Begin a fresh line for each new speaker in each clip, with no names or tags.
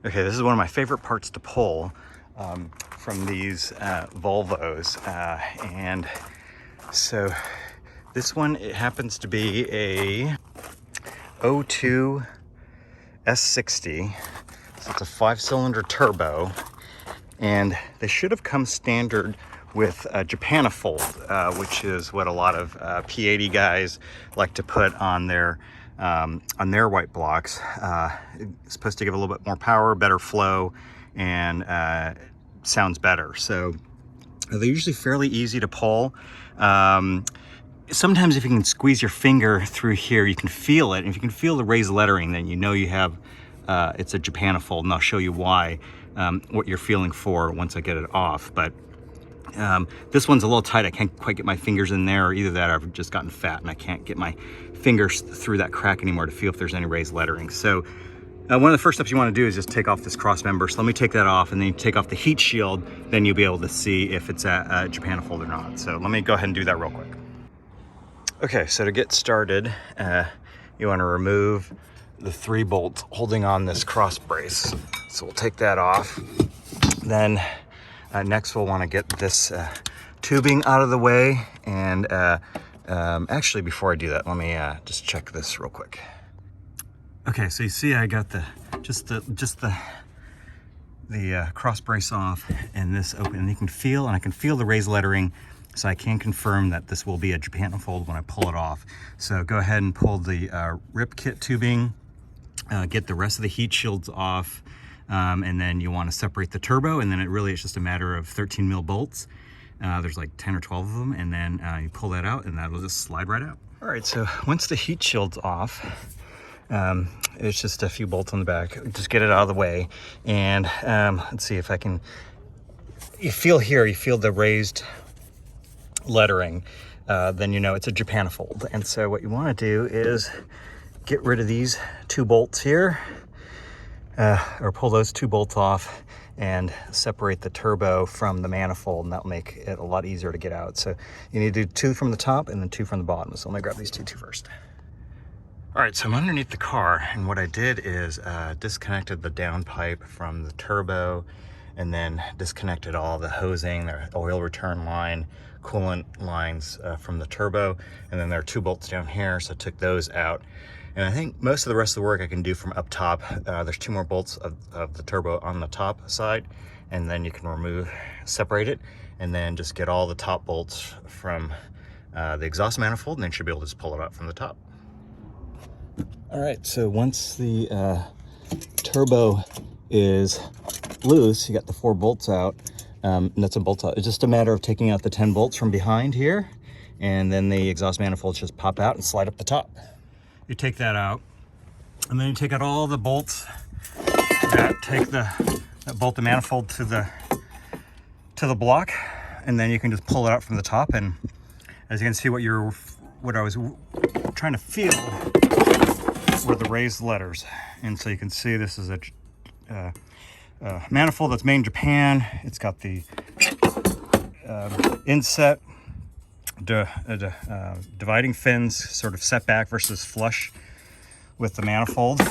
Okay, this is one of my favorite parts to pull from these Volvos, and so this one, it happens to be a 02 S60. So it's a 5-cylinder turbo, and they should have come standard with a Japanafold, which is what a lot of P80 guys like to put on their white blocks. It's supposed to give a little bit more power, better flow, and sounds better. So they're usually fairly easy to pull. Sometimes if you can squeeze your finger through here, you can feel it. And if you can feel the raised lettering, then you know you have it's a Japanafold, and I'll show you why, what you're feeling for once I get it off. But this one's a little tight. I can't quite get my fingers in there, or either that or I've just gotten fat and I can't get my fingers through that crack anymore to feel if there's any raised lettering. So one of the first steps you want to do is just take off this cross member. So let me take that off, and then you take off the heat shield, then you'll be able to see if it's a Japanafold or not. So let me go ahead and do that real quick. Okay, so to get started, you want to remove the 3 bolts holding on this cross brace. So we'll take that off. Then next we'll want to get this tubing out of the way, and actually before I do that, let me just check this real quick. Okay, so you see I got the cross brace off and this open, and you can feel, and I can feel the raised lettering, so I can confirm that this will be a Japanafold when I pull it off. So go ahead and pull the rip kit tubing, get the rest of the heat shields off, and then you want to separate the turbo, and then it's just a matter of 13 mil bolts. There's like 10 or 12 of them, and then you pull that out and that'll just slide right out. All right, so once the heat shield's off, it's just a few bolts on the back. Just get it out of the way, and let's see if I can, you feel the raised lettering, then you know it's a Japanafold. And so what you want to do is get rid of these 2 bolts here, or pull those 2 bolts off and separate the turbo from the manifold, and that'll make it a lot easier to get out. So you need to do 2 from the top and then 2 from the bottom. So let me grab these two first. All right, so I'm underneath the car, and what I did is disconnected the downpipe from the turbo, and then disconnected all the hosing, the oil return line, coolant lines from the turbo, and then there are 2 bolts down here, so I took those out. And I think most of the rest of the work I can do from up top. There's 2 more bolts of the turbo on the top side, and then you can separate it, and then just get all the top bolts from the exhaust manifold, and then you should be able to just pull it out from the top. All right, so once the turbo is loose, you got the 4 bolts out, and that's a bolt out. It's just a matter of taking out the 10 bolts from behind here, and then the exhaust manifold just pop out and slide up the top. You take that out, and then you take out all the bolts that bolt the manifold to the block, and then you can just pull it out from the top. And as you can see, what I was trying to feel were the raised letters. And so you can see this is a manifold that's made in Japan. It's got the inset, dividing fins, sort of set back versus flush with the manifold,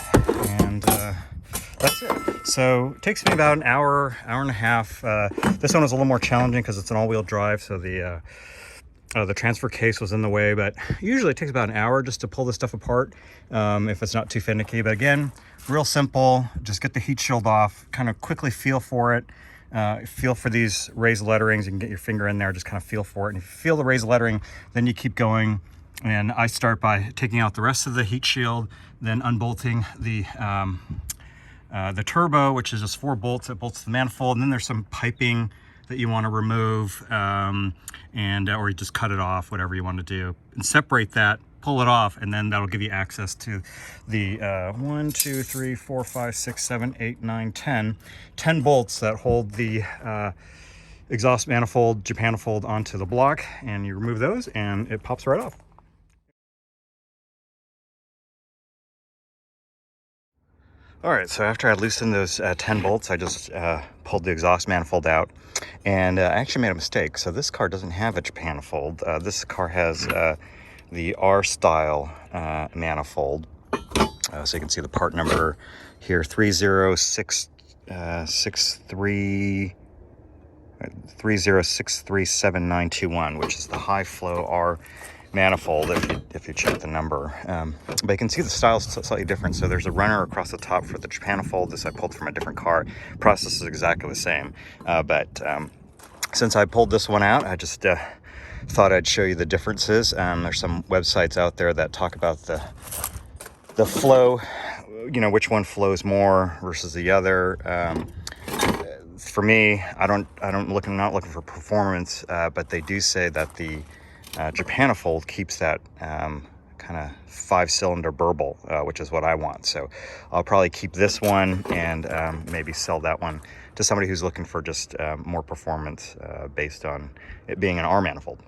and that's it. So it takes me about an hour and a half. This one was a little more challenging because it's an all-wheel drive, so the transfer case was in the way, but usually it takes about an hour just to pull this stuff apart, if it's not too finicky. But again, real simple. Just get the heat shield off, kind of quickly feel for it. Feel for these raised letterings. You can get your finger in there, just kind of feel for it. And if you feel the raised lettering, then you keep going. And I start by taking out the rest of the heat shield, then unbolting the turbo, which is just 4 bolts that bolts the manifold. And then there's some piping that you want to remove, or you just cut it off, whatever you want to do. And separate that, pull it off, and then that'll give you access to the 1, 2, 3, 4, 5, 6, 7, 8, 9, 10 bolts that hold the exhaust manifold, Japanafold onto the block, and you remove those and it pops right off. All right, so after I loosened those 10 bolts, I just pulled the exhaust manifold out, and I actually made a mistake. So this car doesn't have a Japanafold. This car has the R style manifold. So you can see the part number here, 3063 30637921, which is the high flow R manifold if you check the number. But you can see the style is slightly different. So there's a runner across the top for the Japanifold. This I pulled from a different car. Process is exactly the same, but since I pulled this one out, I just thought I'd show you the differences. There's some websites out there that talk about the flow, you know, which one flows more versus the other. For me, I'm not looking for performance, but they do say that the Japanifold keeps that kind of 5-cylinder burble, which is what I want. So I'll probably keep this one and maybe sell that one to somebody who's looking for just more performance based on it being an R manifold.